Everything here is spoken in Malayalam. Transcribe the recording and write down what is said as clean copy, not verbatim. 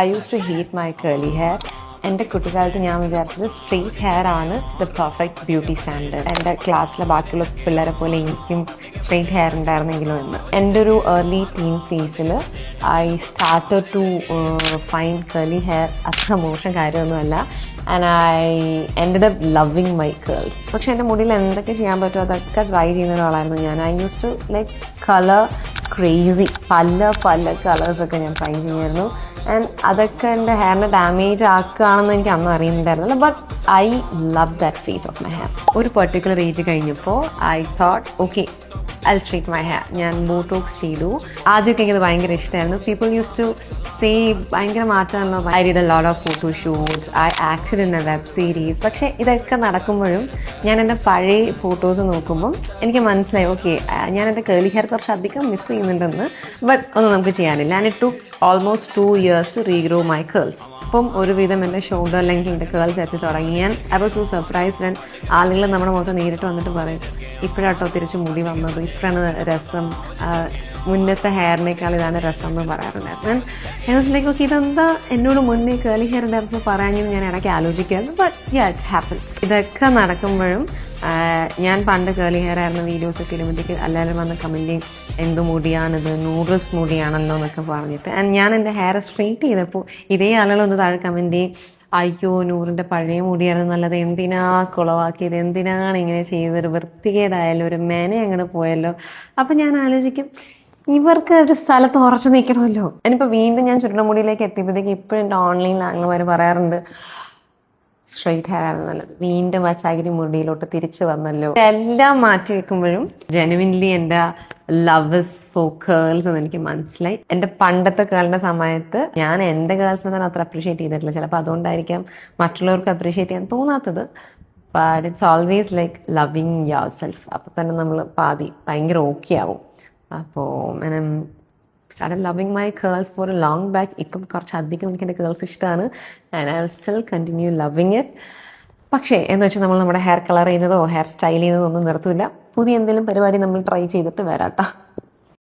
I used to hate my curly hair. എൻ്റെ കുട്ടിക്കാലത്ത് ഞാൻ വിചാരിച്ചത് സ്ട്രെയിറ്റ് ഹെയർ ആണ് ദ പെർഫെക്റ്റ് ബ്യൂട്ടി സ്റ്റാൻഡേർഡ്. എൻ്റെ ക്ലാസ്സിലെ ബാക്കിയുള്ള പിള്ളേരെ പോലെ എനിക്കും സ്ട്രെയിറ്റ് ഹെയർ ഉണ്ടായിരുന്നെങ്കിലും എന്ന്. എൻ്റെ ഒരു ഏർലി ടീൻ ഫേസിൽ I started to find curly hair അത്ര മോശം കാര്യമൊന്നുമല്ല. And I ended up loving my curls. പക്ഷെ എൻ്റെ മുടിയിൽ എന്തൊക്കെ ചെയ്യാൻ പറ്റുമോ അതൊക്കെ ട്രൈ ചെയ്യുന്ന ഒരാളായിരുന്നു ഞാൻ. I use to like colour crazy, പല കളേഴ്സൊക്കെ ഞാൻ ട്രൈ ചെയ്യുമായിരുന്നു. ആൻഡ് അതൊക്കെ എൻ്റെ ഹെയറിനെ ഡാമേജ് ആക്കുകയാണെന്ന് എനിക്ക് അന്ന് അറിയുന്നുണ്ടായിരുന്നില്ല. But I love that phase of my hair. ഒരു പെർട്ടിക്കുലർ ഏജ് കഴിഞ്ഞപ്പോൾ I thought okay I straight my hair. ഞാൻ ബോട്ടോക്സ് ചെയ്തു. ആദ്യമൊക്കെ എനിക്കത് ഭയങ്കര ഇഷ്ടമായിരുന്നു. പീപ്പിൾ യൂസ് ടു സേ ഭയങ്കര മാറ്റമാണല്ലോ. I did a lot of photo shoots, I acted in a web series. പക്ഷേ ഇതൊക്കെ നടക്കുമ്പോഴും ഞാൻ എൻ്റെ പഴയ ഫോട്ടോസ് നോക്കുമ്പം എനിക്ക് മനസ്സിലായി ഓക്കെ ഞാൻ എൻ്റെ കേർലി ഹെയർ കുറച്ച് അധികം മിസ് ചെയ്യുന്നുണ്ടെന്ന്. ബട്ട് ഒന്നും നമുക്ക് ചെയ്യാനില്ല. And it took almost 2 years to regrow my curls. ഇപ്പം ഒരുവിധം എൻ്റെ ഷോൾഡർ ലെങ്ത് എൻ്റെ കേൾസ് എത്തി തുടങ്ങി. ഞാൻ I was so surprised. And ആളുകൾ നമ്മുടെ മുഖത്ത് നേരിട്ട് വന്നിട്ട് പറയും ഇപ്പോഴാട്ടോ തിരിച്ച് മുടി വന്നത്, ഇപ്പോഴാണ് രസം, മുന്നത്തെ ഹെയറിനേക്കാൾ ഇതാണ് രസം എന്ന് പറയാറുണ്ടായിരുന്നു. ഞാൻ വാസ് ലൈക്ക് ഓക്കെ ഇതെന്താ എന്നോട് മുന്നേ കേർലി ഹെയർ ഉണ്ടായിരുന്നു പറയാമെങ്കിൽ ഞാൻ ഇടയ്ക്ക് ആലോചിക്കായിരുന്നു. But yeah it's happens. ഇതൊക്കെ നടക്കുമ്പോഴും ഞാൻ പണ്ട് കേർലി ഹെയർ ആയിരുന്ന വീഡിയോസൊക്കെ ഇടുമ്പോഴത്തേക്ക് എല്ലാവരും വന്ന് കമൻറ്റ് ചെയ്യും എന്ത് മുടിയാണിത്, നൂഡിൽസ് മുടിയാണല്ലോ എന്നൊക്കെ പറഞ്ഞിട്ട്. ആൻഡ് ഞാൻ എൻ്റെ ഹെയർ സ്ട്രെയിറ്റ് ചെയ്തപ്പോൾ ഇതേ ആളുകളൊന്ന് താഴെ കമൻറ്റ് ചെയ്യും അയ്യോ നൂറിൻ്റെ പഴയ മുടിയായിരുന്നു നല്ലത്, എന്തിനാ കുളവാക്കിയത്, എന്തിനാണ് ഇങ്ങനെ ചെയ്തൊരു വൃത്തികേടായാലും ഒരു മേനെ അങ്ങോട്ട് പോയല്ലോ. അപ്പം ഞാൻ ആലോചിക്കും ഇവർക്ക് ഒരു സ്ഥലത്ത് ഉറച്ചു നിൽക്കണമല്ലോ. ഇനിയിപ്പോൾ വീണ്ടും ഞാൻ ചുരുണ്ടമുടിയിലേക്ക് എത്തിയപ്പോഴത്തേക്ക് ഇപ്പോഴും എൻ്റെ ഓൺലൈനിൽ ആംഗ്ലമാർ പറയാറുണ്ട് സ്ട്രെയിറ്റ് ഹെയർ ആണ് നല്ലത്, വീണ്ടും ആ ചകിരി മുടിയിലോട്ട് തിരിച്ചു വന്നല്ലോ. എല്ലാം മാറ്റി വെക്കുമ്പോഴും ജെനുവിൻലി എൻ്റെ ലവ് ഇസ് ഫോർ കേൾസ് എന്ന് എനിക്ക് മനസ്സിലായി. എൻ്റെ പണ്ടത്തെ കേളിൻ്റെ സമയത്ത് ഞാൻ എൻ്റെ കേൾസിനെ തന്നെ അത്ര അപ്രീഷിയേറ്റ് ചെയ്തിട്ടില്ല. ചിലപ്പോൾ അതുകൊണ്ടായിരിക്കാം മറ്റുള്ളവർക്ക് അപ്രീഷിയേറ്റ് ചെയ്യാൻ തോന്നാത്തത്. But it's always like loving yourself. അപ്പോൾ തന്നെ നമ്മൾ പാതി ഭയങ്കര ഓക്കെ ആവും. അപ്പോൾ ഞാൻ started loving my curls for a long back. ഇപ്പം കുറച്ചധികം എനിക്ക് എൻ്റെ കേൾസ് ഇഷ്ടമാണ്. And I will still continue loving it. പക്ഷേ എന്ന് വെച്ചാൽ നമ്മൾ നമ്മുടെ ഹെയർ കളർ ചെയ്യുന്നതോ ഹെയർ സ്റ്റൈൽ ചെയ്യുന്നതോ ഒന്നും നിർത്തില്ല. പുതിയ എന്തെങ്കിലും പരിപാടി നമ്മൾ ട്രൈ ചെയ്തിട്ട് വരാട്ടോ.